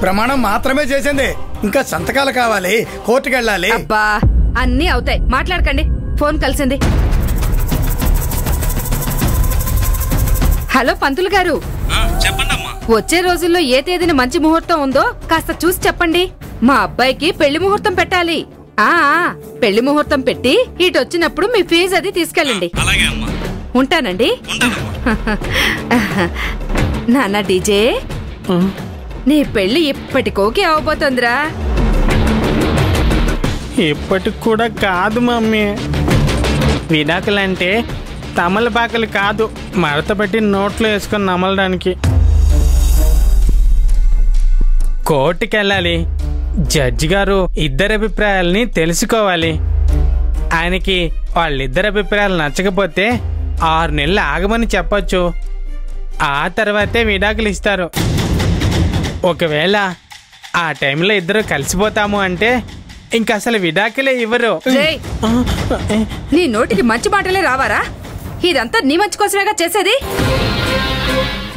ప్రమాణం మాత్రమే చేసింది, ఇంకా సంతకాలు కావాలి, కోర్టుకి వెళ్ళాలి. అబ్బా అన్నీ అవుతాయి, మాట్లాడకండి. ఫోన్ కలిసింది. హలో పంతులు గారు, వచ్చే రోజుల్లో ఏ తేదీన మంచి ముహూర్తం ఉందో కాస్త చూసి చెప్పండి. మా అబ్బాయికి పెళ్లి ముహూర్తం పెట్టాలి. పెళ్లి ముహూర్తం పెట్టి ఇటు వచ్చినప్పుడు మీ ఫీజు అది తీసుకెళ్ళండి. ఉంటానండి. నాన్న డీజే, నీ పెళ్లి ఇప్పటికోకి అవబోతుందిరా. ఇప్పటికి కూడా కాదు మమ్మీ. విడాకులంటే తమలపాకలు కాదు, మడత పెట్టి నోట్లో వేసుకొని నమలడానికి. కోర్టుకి వెళ్ళాలి, జడ్జి గారు ఇద్దరి అభిప్రాయాలని తెలుసుకోవాలి. ఆయనకి వాళ్ళిద్దరి అభిప్రాయాలు నచ్చకపోతే 6 నెలలు ఆగమని చెప్పొచ్చు. ఆ తర్వాతే విడాకులు ఇస్తారు. ఒకవేళ ఆ టైంలో ఇద్దరు కలిసిపోతాము అంటే ఇంక అసలు విడాకులే ఇవ్వరు. నీ నోటికి మంచి మాటలే రావారా? ఇదంతా నీ మంచి కోసమేగా చేసేది.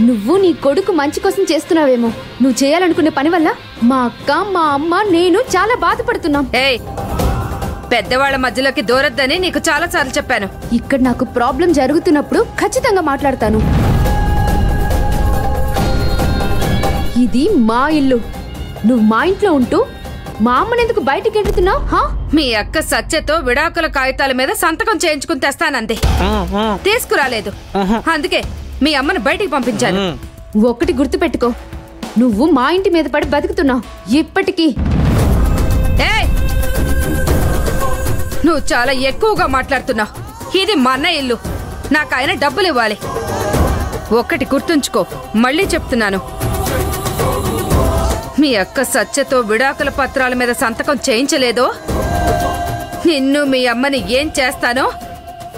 నువ్వు నీ కొడుకు మంచి కోసం చేస్తున్నావేమో. నువ్వు చేయాలనుకునే పని వల్ల మా అక్క, మా అమ్మ, నేను చాలా బాధపడుతున్నాం. పెద్దవాళ్ల మధ్యలోకి దూరొద్దని నీకు చాలా సార్లు చెప్పాను. ఇక్కడ నాకు ప్రాబ్లం జరుగుతున్నప్పుడు ఖచ్చితంగా మాట్లాడతాను. ఇది మా ఇల్లు. నువ్వు మా ఇంట్లో ఉంటూ మా అమ్మనెందుకు బయటికి ఎడుతున్నావు? మీ అక్క సత్యతో విడాకుల కాగితాల మీద సంతకం చేయించుకుని తెస్తానంది, తీసుకురాలేదు. అందుకే మీ అమ్మను బయటికి పంపించాను. ఒకటి గుర్తుపెట్టుకో, నువ్వు మా ఇంటి మీద పడి బతుకుతున్నావు ఇప్పటికీ. నువ్వు చాలా ఎక్కువగా మాట్లాడుతున్నావు. ఇది మా అన్న ఇల్లు, నాకు ఆయన డబ్బులు ఇవ్వాలి. ఒక్కటి గుర్తుంచుకో, మళ్ళీ చెప్తున్నాను. మీ అక్క సత్యతో విడాకుల పత్రాల మీద సంతకం చేయించలేదో నిన్ను మీ అమ్మని ఏం చేస్తానో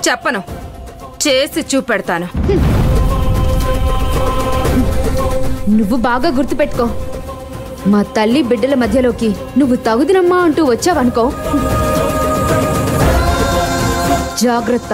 చెప్పను, చేసి చూపెడతాను. నువ్వు బాగా గుర్తుపెట్టుకో, మా తల్లి బిడ్డల మధ్యలోకి నువ్వు తగుదినమ్మా అంటూ వచ్చావనుకో, జాగ్రత్త.